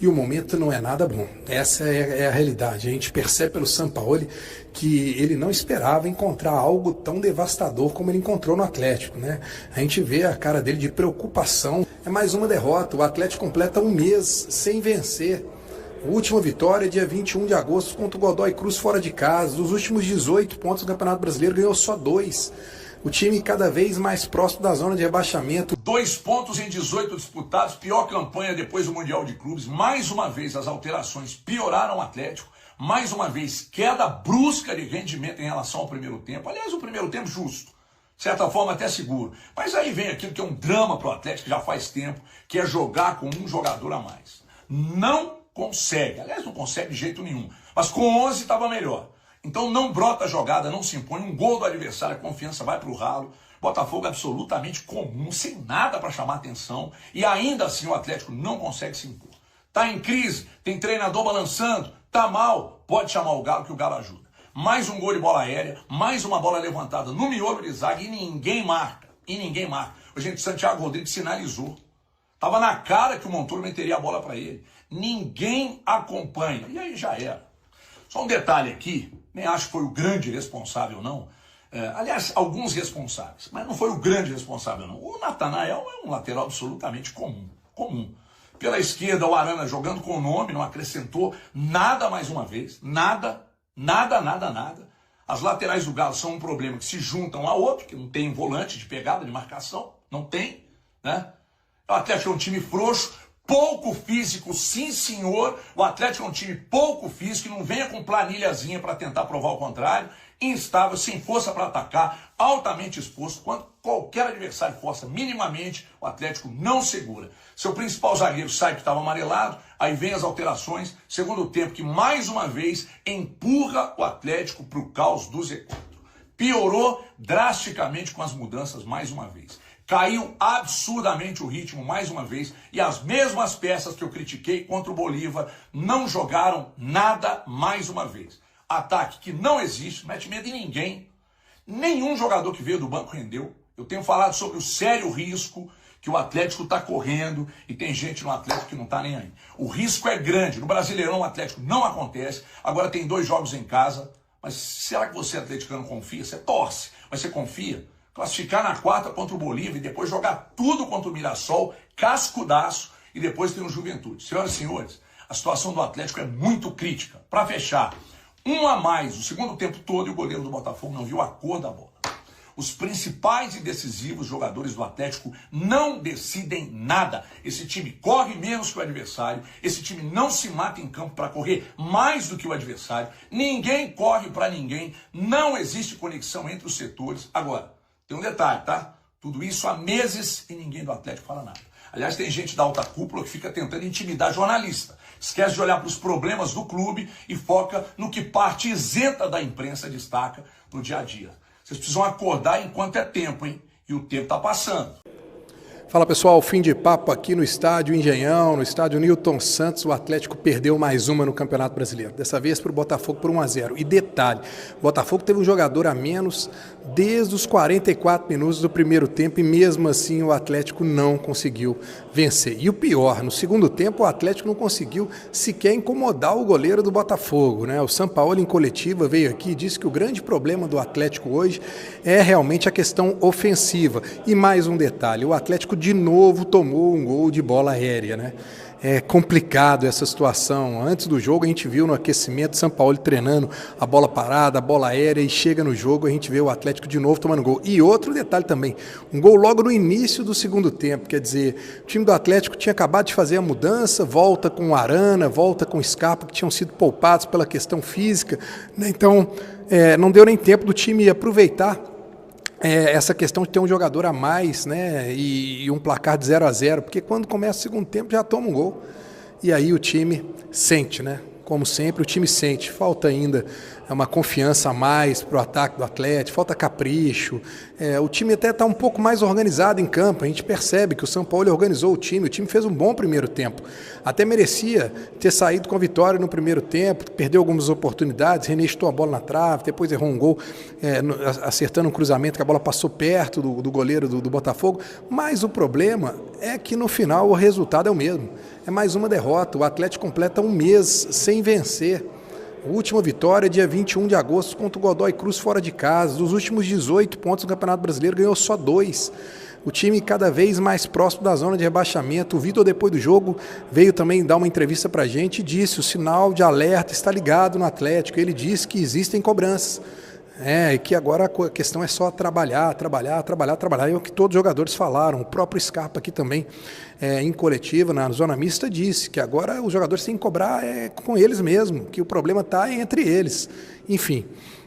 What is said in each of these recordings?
e o momento não é nada bom. Essa é a realidade. A gente percebe pelo Sampaoli que ele não esperava encontrar algo tão devastador como ele encontrou no Atlético, né? A gente vê a cara dele de preocupação. É mais uma derrota. O Atlético completa um mês sem vencer. A última vitória, dia 21 de agosto, contra o Godoy Cruz fora de casa. Dos últimos 18 pontos do Campeonato Brasileiro, ganhou só 2. O time cada vez mais próximo da zona de rebaixamento. 2 pontos em 18 disputados, pior campanha depois do Mundial de Clubes. Mais uma vez as alterações pioraram o Atlético. Mais uma vez queda brusca de rendimento em relação ao primeiro tempo. Aliás, o primeiro tempo justo, de certa forma até seguro. Mas aí vem aquilo que é um drama para o Atlético já faz tempo, que é jogar com um jogador a mais. Não consegue, aliás não consegue de jeito nenhum. Mas com 11 estava melhor. Então não brota a jogada, não se impõe, um gol do adversário, a confiança vai para o ralo. Botafogo absolutamente comum, sem nada para chamar atenção, e ainda assim o Atlético não consegue se impor. Está em crise, tem treinador balançando, está mal, pode chamar o Galo que o Galo ajuda. Mais um gol de bola aérea, mais uma bola levantada no miolo de zaga e ninguém marca. Gente, o Santiago Rodrigues sinalizou. Estava na cara que o Montoro meteria a bola para ele. Ninguém acompanha. E aí já era. Só um detalhe aqui, nem acho que foi o grande responsável, não. Aliás, alguns responsáveis, mas não foi o grande responsável, não. O Natanael é um lateral absolutamente comum. Pela esquerda, o Arana jogando com o nome, não acrescentou nada mais uma vez. Nada. As laterais do Galo são um problema que se juntam a outro, que não tem volante de pegada, de marcação. Não tem, né? O Atlético é um time frouxo, pouco físico, sim senhor. O Atlético é um time pouco físico, que não venha com planilhazinha para tentar provar o contrário. Instável, sem força para atacar, altamente exposto. Quando qualquer adversário força minimamente, o Atlético não segura. Seu principal zagueiro sai que estava amarelado, aí vem as alterações. Segundo tempo que mais uma vez empurra o Atlético para o caos do Z4. Piorou drasticamente com as mudanças mais uma vez. Caiu absurdamente o ritmo mais uma vez e as mesmas peças que eu critiquei contra o Bolívar não jogaram nada mais uma vez. Ataque que não existe, mete medo em ninguém. Nenhum jogador que veio do banco rendeu. Eu tenho falado sobre o sério risco que o Atlético está correndo e tem gente no Atlético que não está nem aí. O risco é grande. No Brasileirão o Atlético não acontece. Agora tem 2 jogos em casa. Mas será que você, atleticano, confia? Você torce, mas você confia? Classificar na quarta contra o Bolívar e depois jogar tudo contra o Mirassol, cascudaço, e depois tem o Juventude. Senhoras e senhores, a situação do Atlético é muito crítica. Para fechar, 1 a mais o segundo tempo todo e o goleiro do Botafogo não viu a cor da bola. Os principais e decisivos jogadores do Atlético não decidem nada. Esse time corre menos que o adversário, esse time não se mata em campo para correr mais do que o adversário, ninguém corre para ninguém, não existe conexão entre os setores. Agora, tem um detalhe, tá? Tudo isso há meses e ninguém do Atlético fala nada. Aliás, tem gente da alta cúpula que fica tentando intimidar jornalista. Esquece de olhar para os problemas do clube e foca no que parte isenta da imprensa destaca no dia a dia. Vocês precisam acordar enquanto é tempo, hein? E o tempo está passando. Fala pessoal, fim de papo aqui no estádio Engenhão, no estádio Newton Santos. O Atlético perdeu mais uma no Campeonato Brasileiro, dessa vez para o Botafogo por 1-0. E detalhe, o Botafogo teve um jogador a menos desde os 44 minutos do primeiro tempo e mesmo assim o Atlético não conseguiu vencer. E o pior, no segundo tempo o Atlético não conseguiu sequer incomodar o goleiro do Botafogo, né? O Sampaoli em coletiva veio aqui e disse que o grande problema do Atlético hoje é realmente a questão ofensiva. E mais um detalhe, o Atlético de novo tomou um gol de bola aérea, né? É complicado essa situação. Antes do jogo a gente viu no aquecimento Sampaoli treinando a bola parada, a bola aérea, e chega no jogo a gente vê o Atlético de novo tomando gol. E outro detalhe também, um gol logo no início do segundo tempo, quer dizer, o time do Atlético tinha acabado de fazer a mudança, volta com o Arana, volta com o Scarpa, que tinham sido poupados pela questão física, né? Então não deu nem tempo do time aproveitar essa questão de ter um jogador a mais, né, e um placar de 0-0, porque quando começa o segundo tempo já toma um gol, e aí o time sente, né? Como sempre, o time sente. Falta ainda uma confiança a mais para o ataque do Atlético, falta capricho. O time até está um pouco mais organizado em campo, a gente percebe que o São Paulo organizou o time fez um bom primeiro tempo. Até merecia ter saído com a vitória no primeiro tempo, perdeu algumas oportunidades, René chutou a bola na trave, depois errou um gol, acertando um cruzamento que a bola passou perto do goleiro do Botafogo, mas o problema é que no final o resultado é o mesmo. É mais uma derrota, o Atlético completa um mês sem vencer. A última vitória, dia 21 de agosto, contra o Godoy Cruz fora de casa. Dos últimos 18 pontos do Campeonato Brasileiro, ganhou só 2. O time cada vez mais próximo da zona de rebaixamento. O Vitor, depois do jogo, veio também dar uma entrevista para a gente e disse: o sinal de alerta está ligado no Atlético. Ele disse que existem cobranças. E que agora a questão é só trabalhar. É o que todos os jogadores falaram. O próprio Scarpa aqui também, em coletiva, na zona mista, disse que agora os jogadores têm que cobrar com eles mesmo, que o problema está entre eles. Enfim,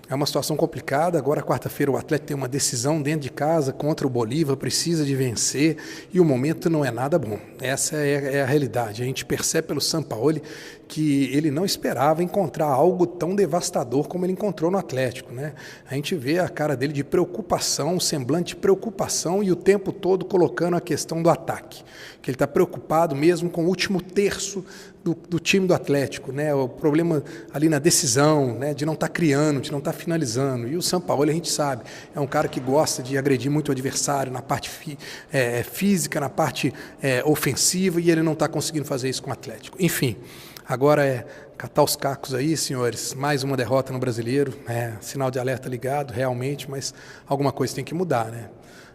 é uma situação complicada. Agora, quarta-feira, o Atlético tem uma decisão dentro de casa contra o Bolívar, precisa de vencer e o momento não é nada bom. Essa é a realidade. A gente percebe pelo Sampaoli que ele não esperava encontrar algo tão devastador como ele encontrou no Atlético, né? A gente vê a cara dele de preocupação, um semblante de preocupação e o tempo todo colocando a questão do ataque, que ele está preocupado mesmo com o último terço do time do Atlético, né? O problema ali na decisão, né? De não estar criando, de não estar finalizando. E o Sampaoli, a gente sabe, é um cara que gosta de agredir muito o adversário na parte física, na parte ofensiva, e ele não está conseguindo fazer isso com o Atlético. Enfim, agora é catar os cacos aí, senhores. Mais uma derrota no Brasileiro, sinal de alerta ligado, realmente, mas alguma coisa tem que mudar, né?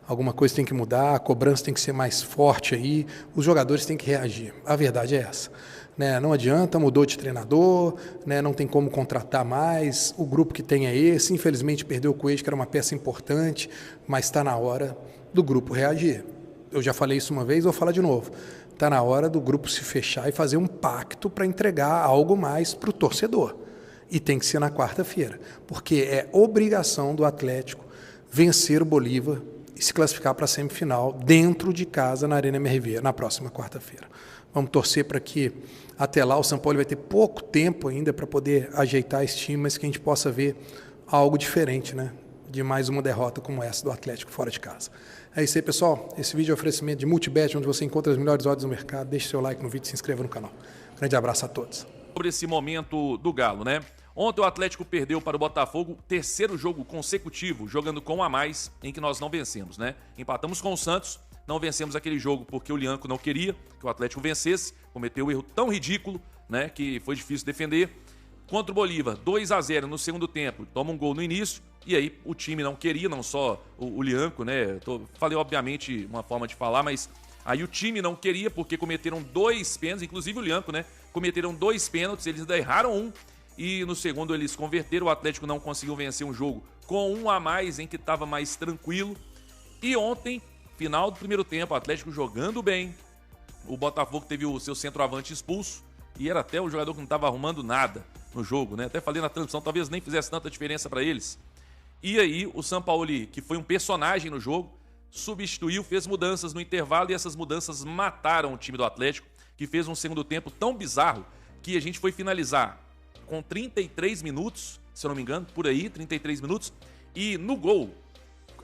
Alguma coisa tem que mudar, a cobrança tem que ser mais forte aí, os jogadores têm que reagir. A verdade é essa. Não adianta, mudou de treinador, não tem como contratar mais, o grupo que tem é esse, infelizmente perdeu o Coelho, que era uma peça importante, mas está na hora do grupo reagir. Eu já falei isso uma vez, vou falar de novo. Está na hora do grupo se fechar e fazer um pacto para entregar algo mais para o torcedor. E tem que ser na quarta-feira, porque é obrigação do Atlético vencer o Bolívar e se classificar para a semifinal dentro de casa na Arena MRV, na próxima quarta-feira. Vamos torcer para que até lá o São Paulo vai ter pouco tempo ainda para poder ajeitar esse time, mas que a gente possa ver algo diferente, né? De mais uma derrota como essa do Atlético fora de casa. É isso aí, pessoal. Esse vídeo é um oferecimento de Multibet, onde você encontra as melhores odds do mercado. Deixe seu like no vídeo e se inscreva no canal. Grande abraço a todos. Sobre esse momento do Galo, né? Ontem o Atlético perdeu para o Botafogo, terceiro jogo consecutivo, jogando com um a mais, em que nós não vencemos, né? Empatamos com o Santos, não vencemos aquele jogo porque o Lianco não queria que o Atlético vencesse, cometeu um erro tão ridículo, né, que foi difícil defender. Contra o Bolívar, 2-0 no segundo tempo, toma um gol no início, e aí o time não queria, não só o Lianco, né? Falei, obviamente, uma forma de falar, mas aí o time não queria porque cometeram 2 pênaltis, inclusive o Lianco, né? Cometeram 2 pênaltis, eles ainda erraram um, e no segundo eles converteram, o Atlético não conseguiu vencer um jogo com um a mais, em que estava mais tranquilo. E ontem, final do primeiro tempo, o Atlético jogando bem, o Botafogo teve o seu centroavante expulso, e era até um jogador que não estava arrumando nada no jogo, né? Até falei na transmissão, talvez nem fizesse tanta diferença para eles. E aí o Sampaoli, que foi um personagem no jogo, substituiu, fez mudanças no intervalo, e essas mudanças mataram o time do Atlético, que fez um segundo tempo tão bizarro que a gente foi finalizar com 33 minutos, se eu não me engano, por aí, 33 minutos, e no gol,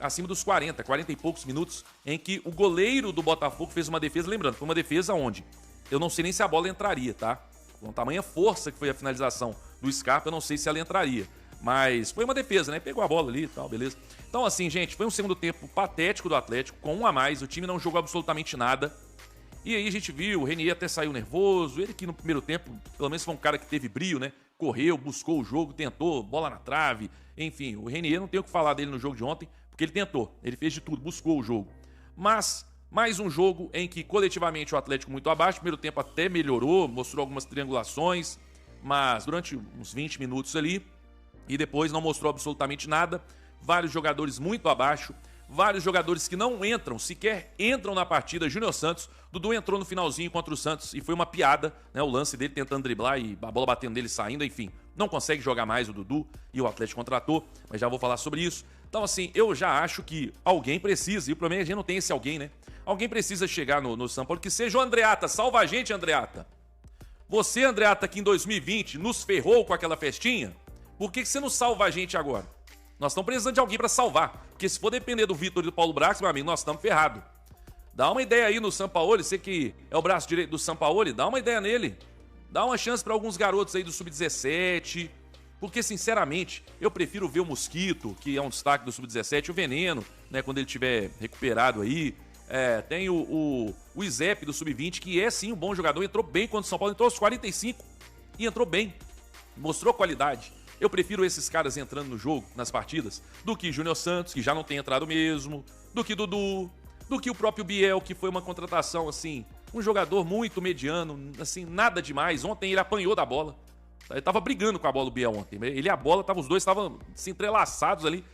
acima dos 40 e poucos minutos, em que o goleiro do Botafogo fez uma defesa, lembrando, foi uma defesa onde? Eu não sei nem se a bola entraria, tá? Com tamanha força que foi a finalização do Scarpa, eu não sei se ela entraria. Mas foi uma defesa, né? Pegou a bola ali e tal, beleza. Então assim, gente, foi um segundo tempo patético do Atlético, com um a mais, o time não jogou absolutamente nada. E aí a gente viu, o Renier até saiu nervoso, ele que no primeiro tempo, pelo menos foi um cara que teve brio, né? Correu, buscou o jogo, tentou, bola na trave, enfim, o Renier não tem o que falar dele no jogo de ontem, porque ele tentou, ele fez de tudo, buscou o jogo. Mas mais um jogo em que coletivamente o Atlético muito abaixo, primeiro tempo até melhorou, mostrou algumas triangulações, mas durante uns 20 minutos ali, e depois não mostrou absolutamente nada, vários jogadores muito abaixo, vários jogadores que não entram, sequer entram na partida. Júnior Santos, Dudu entrou no finalzinho contra o Santos e foi uma piada, né? O lance dele tentando driblar e a bola batendo nele saindo, enfim. Não consegue jogar mais o Dudu e o Atlético contratou, mas já vou falar sobre isso. Então assim, eu já acho que alguém precisa, e o problema é que a gente não tem esse alguém, né? Alguém precisa chegar no São Paulo, que seja o Andreata, salva a gente, Andreata. Você, Andreata, que em 2020 nos ferrou com aquela festinha, Por que você não salva a gente agora? Nós estamos precisando de alguém para salvar. Porque se for depender do Vitor e do Paulo Brax, meu amigo, nós estamos ferrados. Dá uma ideia aí no Sampaoli, você que é o braço direito do Sampaoli, dá uma ideia nele. Dá uma chance para alguns garotos aí do Sub-17. Porque, sinceramente, eu prefiro ver o Mosquito, que é um destaque do Sub-17, o Veneno, né, quando ele estiver recuperado aí. Tem o Izep do Sub-20, que é sim um bom jogador, entrou bem quando o São Paulo entrou aos 45 e entrou bem, mostrou qualidade. Eu prefiro esses caras entrando no jogo, nas partidas, do que Júnior Santos, que já não tem entrado mesmo, do que Dudu, do que o próprio Biel, que foi uma contratação, assim, um jogador muito mediano, assim, nada demais. Ontem ele apanhou da bola. Ele tava brigando com a bola, o Biel, ontem. Ele e a bola, os dois estavam se entrelaçados ali,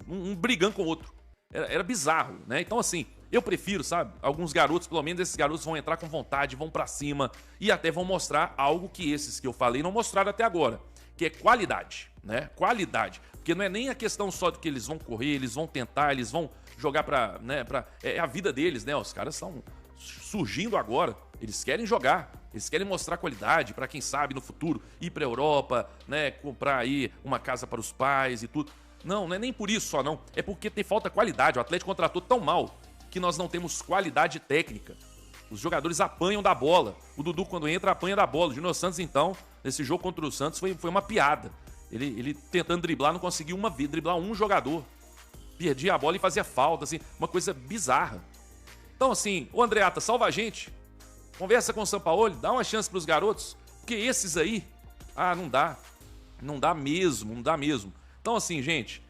um brigando com o outro. Era bizarro, né? Então, assim, eu prefiro, sabe? Alguns garotos, pelo menos esses garotos vão entrar com vontade, vão pra cima e até vão mostrar algo que esses que eu falei não mostraram até agora, que é qualidade, né? Qualidade. Porque não é nem a questão só de que eles vão correr, eles vão tentar, eles vão jogar pra, né? É a vida deles, né? Os caras estão surgindo agora. Eles querem jogar, eles querem mostrar qualidade para quem sabe no futuro ir para a Europa, né, comprar aí uma casa para os pais e tudo. Não é nem por isso só não, é porque tem falta qualidade. O Atlético contratou tão mal que nós não temos qualidade técnica. Os jogadores apanham da bola. O Dudu quando entra apanha da bola. O Júnior Santos então, nesse jogo contra o Santos foi uma piada. Ele tentando driblar não conseguiu driblar um jogador. Perdia a bola e fazia falta, assim, uma coisa bizarra. Então assim, ô Andreata, salva a gente. Conversa com o Sampaoli, dá uma chance pros garotos, porque esses aí, não dá. Não dá mesmo. Então assim, gente,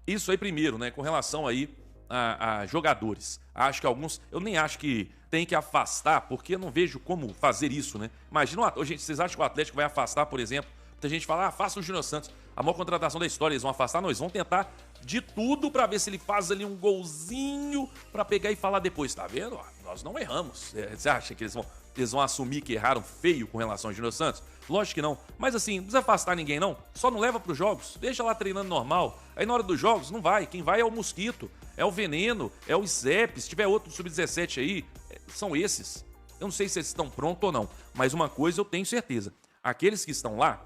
isso aí primeiro, né, com relação aí a jogadores. Acho que alguns, eu nem acho que tem que afastar, porque eu não vejo como fazer isso, né. Imagina, gente, vocês acham que o Atlético vai afastar, por exemplo, muita gente fala, afasta o Júnior Santos, a maior contratação da história, eles vão afastar? Não, eles vão tentar de tudo pra ver se ele faz ali um golzinho pra pegar e falar depois, tá vendo? Nós não erramos. Você acha que eles vão assumir que erraram feio com relação ao Júnior Santos? Lógico que não. Mas assim, não precisa afastar ninguém não, só não leva pros jogos, deixa lá treinando normal. Aí na hora dos jogos não vai, quem vai é o Mosquito, é o Veneno, é o Izep, se tiver outro Sub-17 aí, são esses. Eu não sei se eles estão prontos ou não, mas uma coisa eu tenho certeza, aqueles que estão lá,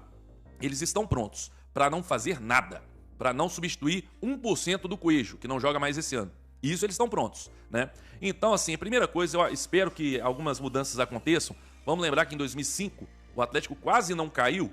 eles estão prontos pra não fazer nada, pra não substituir 1% do Coelho, que não joga mais esse ano. Isso eles estão prontos, né? Então, assim, a primeira coisa, eu espero que algumas mudanças aconteçam. Vamos lembrar que em 2005, o Atlético quase não caiu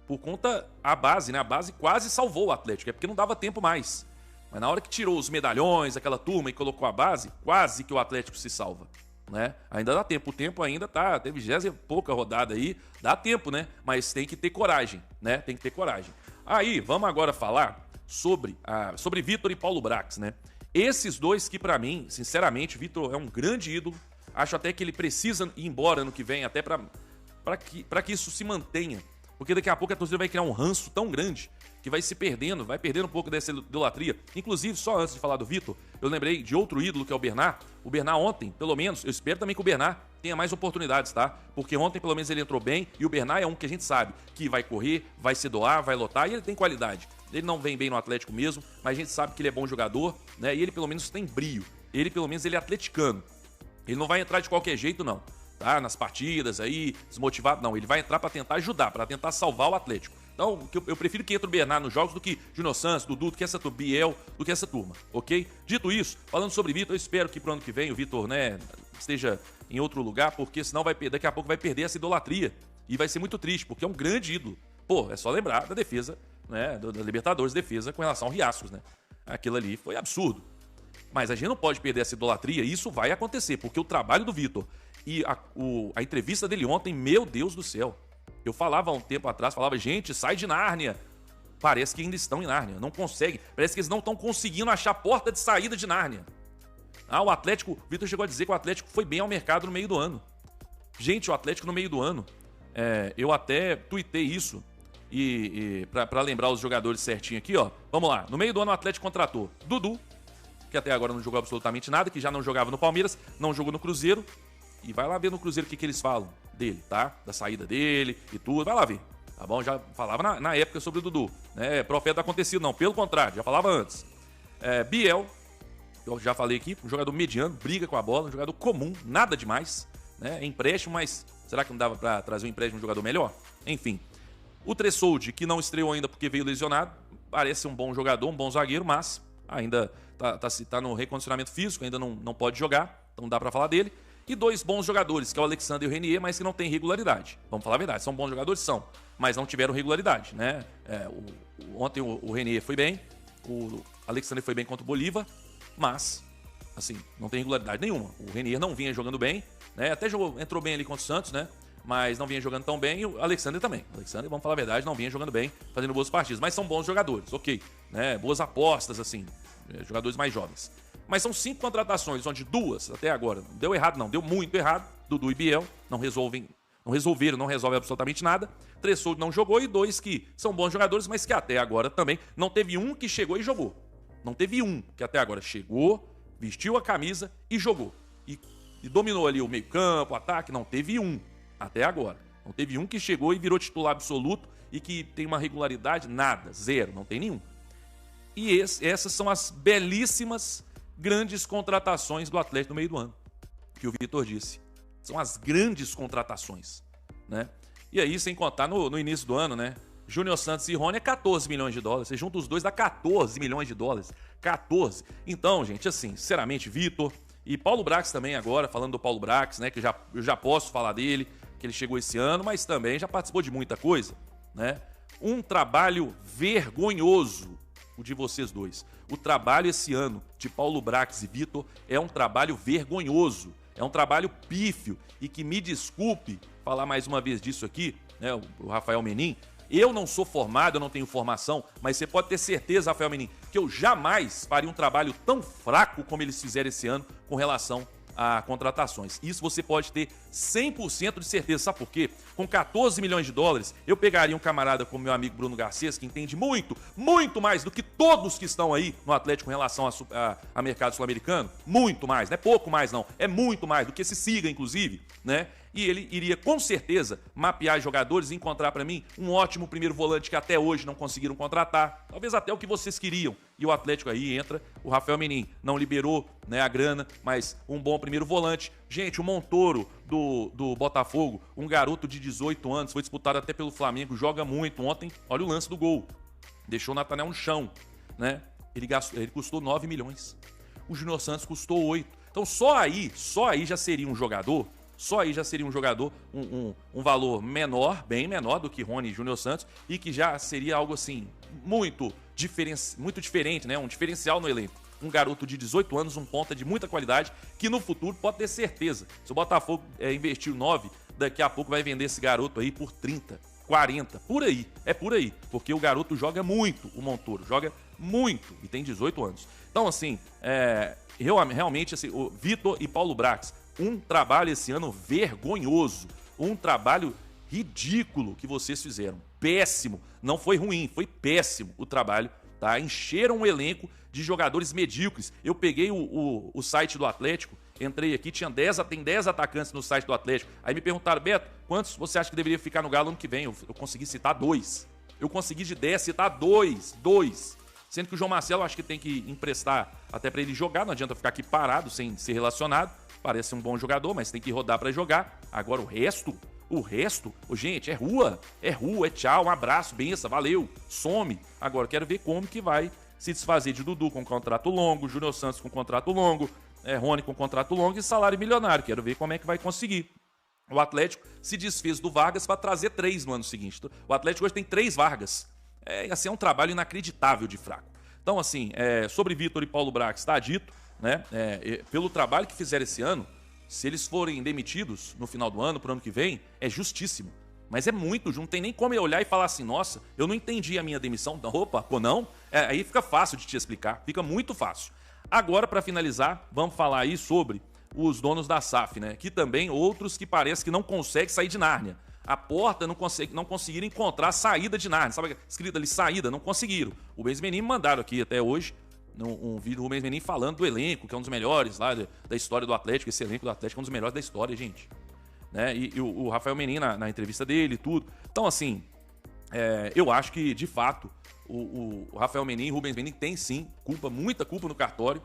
por conta a base, né? A base quase salvou o Atlético, é porque não dava tempo mais. Mas na hora que tirou os medalhões, aquela turma e colocou a base, quase que o Atlético se salva, né? Ainda dá tempo, o tempo ainda tá, teve 20 e pouca rodada aí, dá tempo, né? Mas tem que ter coragem, né? Tem que ter coragem. Aí, vamos agora falar sobre Vitor e Paulo Brax, né? Esses dois que pra mim, sinceramente, Vitor é um grande ídolo, acho até que ele precisa ir embora ano que vem, até pra que isso se mantenha, porque daqui a pouco a torcida vai criar um ranço tão grande que vai perdendo um pouco dessa idolatria. Inclusive, só antes de falar do Vitor, eu lembrei de outro ídolo que é o Bernard. O Bernard ontem, pelo menos, eu espero também que o Bernard tenha mais oportunidades, tá? Porque ontem, pelo menos, ele entrou bem e o Bernard é um que a gente sabe que vai correr, vai se doar, vai lotar e ele tem qualidade. Ele não vem bem no Atlético mesmo, mas a gente sabe que ele é bom jogador, né? E ele, pelo menos, tem brio. Ele, pelo menos, ele é atleticano. Ele não vai entrar de qualquer jeito, não. Tá? Nas partidas aí, desmotivado, não. Ele vai entrar pra tentar ajudar, pra tentar salvar o Atlético. Então, eu prefiro que entre o Bernard nos jogos do que Júnior Santos, Dudu, do que essa turma, Biel, do que essa turma, ok? Dito isso, falando sobre Vitor, eu espero que pro ano que vem o Vitor, né, esteja em outro lugar, porque senão daqui a pouco vai perder essa idolatria. E vai ser muito triste, porque é um grande ídolo. Pô, é só lembrar da defesa, né, da Libertadores, defesa com relação ao Riascos, né? Aquilo ali foi absurdo. Mas a gente não pode perder essa idolatria e isso vai acontecer, porque o trabalho do Vitor e a entrevista dele ontem, meu Deus do céu. Eu falava há um tempo atrás, gente, sai de Nárnia. Parece que ainda estão em Nárnia, não conseguem. Parece que eles não estão conseguindo achar a porta de saída de Nárnia. O Atlético, o Vitor chegou a dizer que o Atlético foi bem ao mercado no meio do ano. Gente, o Atlético no meio do ano, eu até tuitei isso, e pra lembrar os jogadores certinho aqui, ó. Vamos lá, no meio do ano o Atlético contratou Dudu, que até agora não jogou absolutamente nada, que já não jogava no Palmeiras, não jogou no Cruzeiro. E vai lá ver no Cruzeiro o que eles falam dele, tá? Da saída dele e tudo, vai lá ver. Tá bom? Já falava na época sobre o Dudu, né? Profeta acontecido, não, pelo contrário, já falava antes. Biel, eu já falei aqui, um jogador mediano, briga com a bola, um jogador comum, nada demais, né? É empréstimo, mas será que não dava pra trazer um empréstimo de um jogador melhor? Enfim. O Tressoldi, que não estreou ainda porque veio lesionado, parece um bom jogador, um bom zagueiro, mas ainda tá no recondicionamento físico, ainda não pode jogar, então dá para falar dele. E 2 bons jogadores, que é o Alexander e o Renier, mas que não tem regularidade. Vamos falar a verdade, são bons jogadores? São, mas não tiveram regularidade, né? Ontem o Renier foi bem, o Alexander foi bem contra o Bolívar, mas, assim, não tem regularidade nenhuma. O Renier não vinha jogando bem, né? Até entrou bem ali contra o Santos, né? Mas não vinha jogando tão bem, e o Alexander também. O Alexander, vamos falar a verdade, não vinha jogando bem, fazendo boas partidas, mas são bons jogadores, ok, né? Boas apostas, assim, jogadores mais jovens. Mas são 5 contratações, onde 2 até agora não deu errado, não, deu muito errado. Dudu e Biel não resolvem absolutamente nada. Tressoldi não jogou e 2 que são bons jogadores, mas que até agora também não teve um que chegou e jogou. Não teve um que até agora chegou, vestiu a camisa e jogou. E dominou ali o meio-campo, o ataque, não teve um até agora. Não teve um que chegou e virou titular absoluto e que tem uma regularidade, nada, zero, não tem nenhum. E essas são as belíssimas grandes contratações do Atlético no meio do ano, que o Vitor disse. São as grandes contratações, né? E aí, sem contar no início do ano, né? Júnior Santos e Rony é 14 milhões de dólares. Você junta os dois, dá 14 milhões de dólares. 14. Então, gente, assim, sinceramente, Vitor e Paulo Brax também agora, falando do Paulo Brax, né? Que eu já posso falar dele, que ele chegou esse ano, mas também já participou de muita coisa, né? Um trabalho vergonhoso o de vocês dois. O trabalho esse ano de Paulo Brax e Vitor é um trabalho vergonhoso, é um trabalho pífio e que, me desculpe falar mais uma vez disso aqui, né, o Rafael Menin, eu não sou formado, eu não tenho formação, mas você pode ter certeza, Rafael Menin, que eu jamais faria um trabalho tão fraco como eles fizeram esse ano com relação a contratações. Isso você pode ter 100% de certeza. Sabe por quê? Com 14 milhões de dólares, eu pegaria um camarada como meu amigo Bruno Garcês, que entende muito, muito mais do que todos que estão aí no Atlético em relação a mercado sul-americano. Muito mais, não é pouco mais não, é muito mais do que esse Siga, inclusive, né? E ele iria com certeza mapear jogadores e encontrar para mim um ótimo primeiro volante que até hoje não conseguiram contratar, talvez até o que vocês queriam. E o Atlético aí entra, o Rafael Menin não liberou, né, a grana, mas um bom primeiro volante. Gente, o Montoro do Botafogo, um garoto de 18 anos, foi disputado até pelo Flamengo, joga muito. Ontem, olha o lance do gol, deixou o Natanel no chão, né? Ele custou 9 milhões. O Júnior Santos custou 8. Então só aí já seria um jogador. Só aí já seria um jogador, um valor menor, bem menor do que Rony e Júnior Santos, e que já seria algo assim, muito diferente, né? Um diferencial no elenco. Um garoto de 18 anos, um ponta de muita qualidade, que no futuro pode ter certeza. Se o Botafogo investir 9, daqui a pouco vai vender esse garoto aí por 30, 40, por aí. É por aí, porque o garoto joga muito, o Montoro, joga muito e tem 18 anos. Então, assim, realmente, assim, o Vitor e Paulo Brax, um trabalho esse ano vergonhoso, um trabalho ridículo que vocês fizeram, péssimo, não foi ruim, foi péssimo o trabalho, tá? Encheram o elenco de jogadores medíocres. Eu peguei o site do Atlético, entrei aqui, tem 10 atacantes no site do Atlético, aí me perguntaram, Beto, quantos você acha que deveria ficar no Galo ano que vem? Eu consegui citar 2, eu consegui de 10 citar 2, sendo que o João Marcelo eu acho que tem que emprestar até para ele jogar, não adianta ficar aqui parado sem ser relacionado. Parece um bom jogador, mas tem que rodar para jogar. Agora o resto, gente, é rua, é tchau, um abraço, benção, valeu, some. Agora quero ver como que vai se desfazer de Dudu com contrato longo, Júnior Santos com contrato longo, Rony com contrato longo e salário milionário. Quero ver como é que vai conseguir. O Atlético se desfez do Vargas para trazer 3 no ano seguinte. O Atlético hoje tem 3 Vargas. Assim, é um trabalho inacreditável de fraco. Então, assim, sobre Vitor e Paulo Brax está dito, né? Pelo trabalho que fizeram esse ano, se eles forem demitidos no final do ano, pro ano que vem, é justíssimo. Mas é muito, não tem nem como eu olhar e falar assim, nossa, eu não entendi a minha demissão. Opa, ou não? Aí fica fácil de te explicar, fica muito fácil. Agora, para finalizar, vamos falar aí sobre os donos da SAF, né? Que também outros que parece que não conseguem sair de Nárnia. A porta não conseguiram encontrar a saída de Nárnia. Sabe escrito ali, saída? Não conseguiram. O Rubens Menin mandaram aqui até hoje um vídeo do Rubens Menin falando do elenco, que é um dos melhores lá da história do Atlético. Esse elenco do Atlético é um dos melhores da história, gente. Né? E o Rafael Menin na entrevista dele e tudo. Então, assim, eu acho que, de fato, o Rafael Menin e o Rubens Menin têm sim muita culpa no cartório.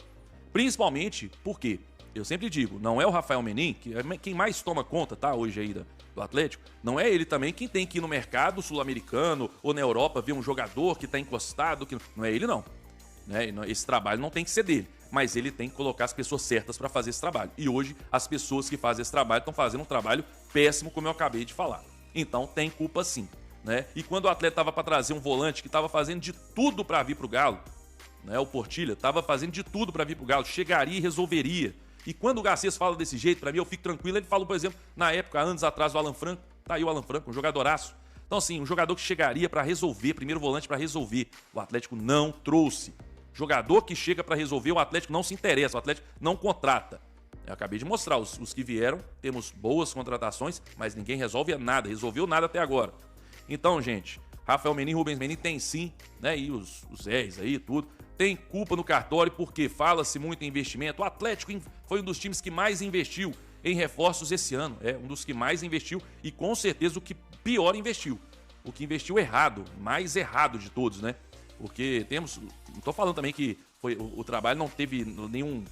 Principalmente porque eu sempre digo, não é o Rafael Menin, que é quem mais toma conta, tá, hoje aí do Atlético, não é ele também quem tem que ir no mercado sul-americano ou na Europa ver um jogador que tá encostado, que não é ele não. Né? Esse trabalho não tem que ser dele, mas ele tem que colocar as pessoas certas para fazer esse trabalho. E hoje as pessoas que fazem esse trabalho estão fazendo um trabalho péssimo, como eu acabei de falar. Então tem culpa sim. Né? E quando o Atlético estava para trazer um volante que estava fazendo de tudo para vir pro Galo, né? O Portilha estava fazendo de tudo para vir pro Galo, chegaria e resolveria. E quando o Garcês fala desse jeito, para mim, eu fico tranquilo. Ele falou, por exemplo, na época, anos atrás, do Alan Franco. Tá aí o Alan Franco, um jogadoraço. Então, assim, um jogador que chegaria para resolver, primeiro volante para resolver. O Atlético não trouxe. Jogador que chega para resolver, o Atlético não se interessa, o Atlético não contrata. Eu acabei de mostrar, os que vieram, temos boas contratações, mas ninguém resolve nada, resolveu nada até agora. Então, gente, Rafael Menin, Rubens Menin tem sim, né, e os Zés aí, tudo, tem culpa no cartório porque fala-se muito em investimento. O Atlético foi um dos times que mais investiu em reforços esse ano, um dos que mais investiu e com certeza o que pior investiu. O que investiu errado, mais errado de todos, né? Porque temos, não tô falando também que o trabalho não teve nenhum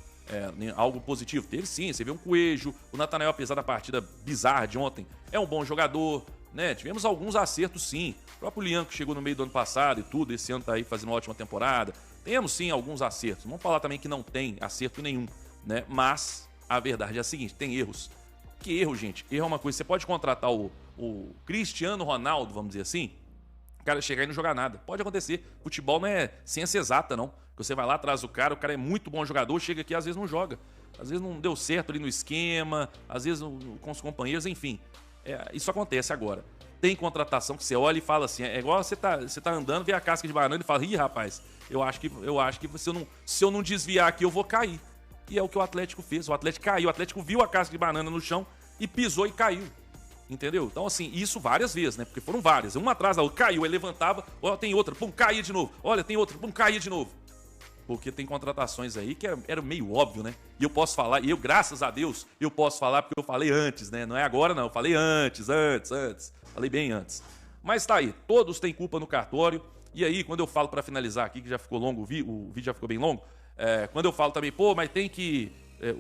algo positivo. Teve sim, você vê um Coelho, o Natanael, apesar da partida bizarra de ontem, é um bom jogador, né? Tivemos alguns acertos sim. O próprio Lian, que chegou no meio do ano passado e tudo, esse ano tá aí fazendo uma ótima temporada. Temos sim alguns acertos. Vamos falar também que não tem acerto nenhum, né? Mas a verdade é a seguinte, tem erros. Que erro, gente? Erro é uma coisa, você pode contratar o Cristiano Ronaldo, vamos dizer assim, o cara chegar e não jogar nada. Pode acontecer. Futebol não é ciência exata, não. Você vai lá atrás do cara, o cara é muito bom jogador, chega aqui e às vezes não joga. Às vezes não deu certo ali no esquema, às vezes com os companheiros, enfim. Isso acontece agora. Tem contratação que você olha e fala assim, é igual você tá andando, vê a casca de banana e fala, ih, rapaz, eu acho que se eu não desviar aqui, eu vou cair. E é o que o Atlético fez. O Atlético caiu, o Atlético viu a casca de banana no chão e pisou e caiu. Entendeu? Então, assim, isso várias vezes, né? Porque foram várias. Uma atrás da outra, caiu, ele levantava, olha, tem outra, pum, caía de novo. Olha, tem outra, pum, caía de novo. Porque tem contratações aí que era meio óbvio, né? E eu posso falar, e eu, graças a Deus, eu posso falar porque eu falei antes, né? Não é agora, não. Eu falei antes. Falei bem antes. Mas tá aí, todos têm culpa no cartório. E aí, quando eu falo pra finalizar aqui, que já ficou longo, o vídeo já ficou bem longo, quando eu falo também, pô, mas tem que...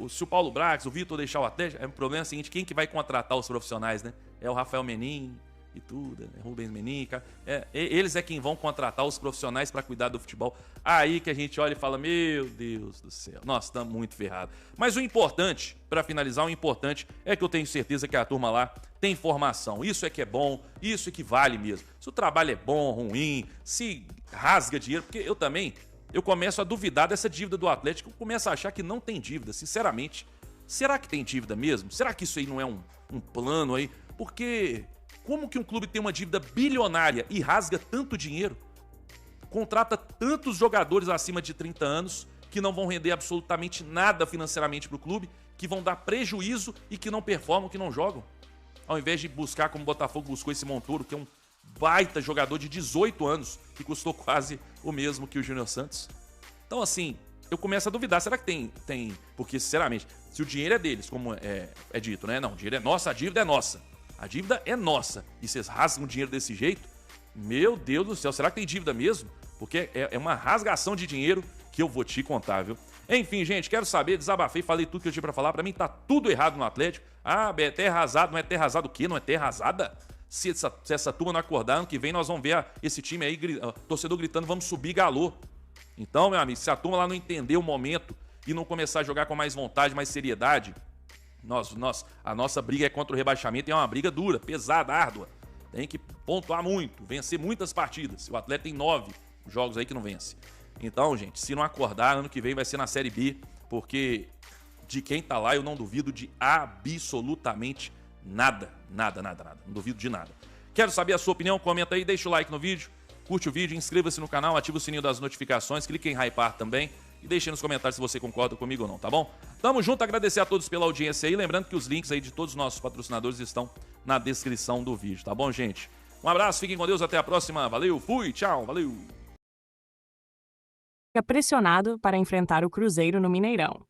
se o Paulo Brax, o Vitor deixar o Atlético, o problema é o seguinte, quem que vai contratar os profissionais, né? É o Rafael Menin e tudo, Rubens Menin, cara. Eles é quem vão contratar os profissionais para cuidar do futebol. Aí que a gente olha e fala, meu Deus do céu, nós estamos muito ferrados. Mas o importante, para finalizar, o importante é que eu tenho certeza que a turma lá tem formação. Isso é que é bom, isso é que vale mesmo. Se o trabalho é bom, ruim, se rasga dinheiro, porque eu começo a duvidar dessa dívida do Atlético, eu começo a achar que não tem dívida, sinceramente. Será que tem dívida mesmo? Será que isso aí não é um plano aí? Porque como que um clube tem uma dívida bilionária e rasga tanto dinheiro? Contrata tantos jogadores acima de 30 anos que não vão render absolutamente nada financeiramente para o clube, que vão dar prejuízo e que não performam, que não jogam. Ao invés de buscar, como o Botafogo buscou esse Montoro, que é um baita jogador de 18 anos, que custou quase o mesmo que o Júnior Santos. Então, assim, eu começo a duvidar, será que tem... Porque, sinceramente, se o dinheiro é deles, como é dito, né? Não, o dinheiro é nosso, a dívida é nossa. A dívida é nossa. E vocês rasgam dinheiro desse jeito? Meu Deus do céu, será que tem dívida mesmo? Porque é uma rasgação de dinheiro que eu vou te contar, viu? Enfim, gente, quero saber, desabafei, falei tudo que eu tinha pra falar. Pra mim tá tudo errado no Atlético. Ah, é terra arrasada, não é terra arrasada o quê? Não é terra arrasada? Se essa turma não acordar, ano que vem nós vamos ver esse time aí, torcedor gritando, vamos subir galô. Então, meu amigo, se a turma lá não entender o momento e não começar a jogar com mais vontade, mais seriedade, a nossa briga é contra o rebaixamento e é uma briga dura, pesada, árdua. Tem que pontuar muito, vencer muitas partidas. O Atlético tem 9 jogos aí que não vence. Então, gente, se não acordar, ano que vem vai ser na Série B, porque de quem tá lá eu não duvido de absolutamente nada. Nada. Não duvido de nada. Quero saber a sua opinião, comenta aí, deixa o like no vídeo, curte o vídeo, inscreva-se no canal, ativa o sininho das notificações, clique em hypar também e deixe nos comentários se você concorda comigo ou não, tá bom? Tamo junto, agradecer a todos pela audiência aí, lembrando que os links aí de todos os nossos patrocinadores estão na descrição do vídeo, tá bom, gente? Um abraço, fiquem com Deus, até a próxima, valeu, fui, tchau, valeu! Pressionado para enfrentar o Cruzeiro no Mineirão.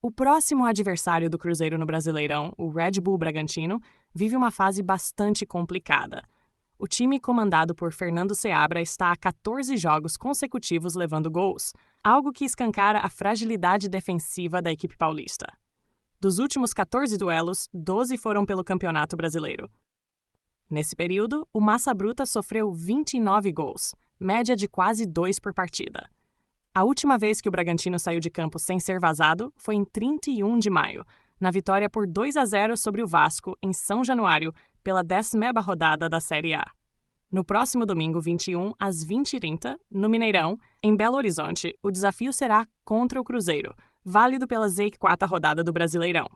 O próximo adversário do Cruzeiro no Brasileirão, o Red Bull Bragantino, vive uma fase bastante complicada. O time comandado por Fernando Seabra está há 14 jogos consecutivos levando gols, algo que escancara a fragilidade defensiva da equipe paulista. Dos últimos 14 duelos, 12 foram pelo Campeonato Brasileiro. Nesse período, o Massa Bruta sofreu 29 gols, média de quase 2 por partida. A última vez que o Bragantino saiu de campo sem ser vazado foi em 31 de maio, na vitória por 2-0 sobre o Vasco, em São Januário, pela 10ª rodada da Série A. No próximo domingo, 21, às 20h30, no Mineirão, em Belo Horizonte, o desafio será contra o Cruzeiro, válido pela Z4ª rodada do Brasileirão.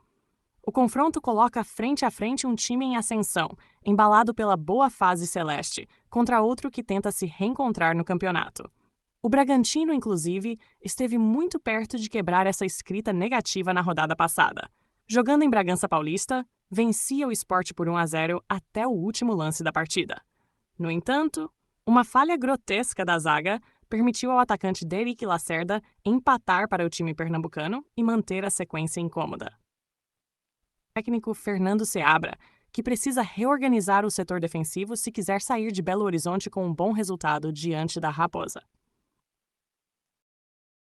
O confronto coloca frente a frente um time em ascensão, embalado pela boa fase celeste, contra outro que tenta se reencontrar no campeonato. O Bragantino, inclusive, esteve muito perto de quebrar essa escrita negativa na rodada passada. Jogando em Bragança Paulista, vencia o Sport por 1-0 até o último lance da partida. No entanto, uma falha grotesca da zaga permitiu ao atacante Derick Lacerda empatar para o time pernambucano e manter a sequência incômoda. Técnico Fernando Seabra, que precisa reorganizar o setor defensivo se quiser sair de Belo Horizonte com um bom resultado diante da Raposa.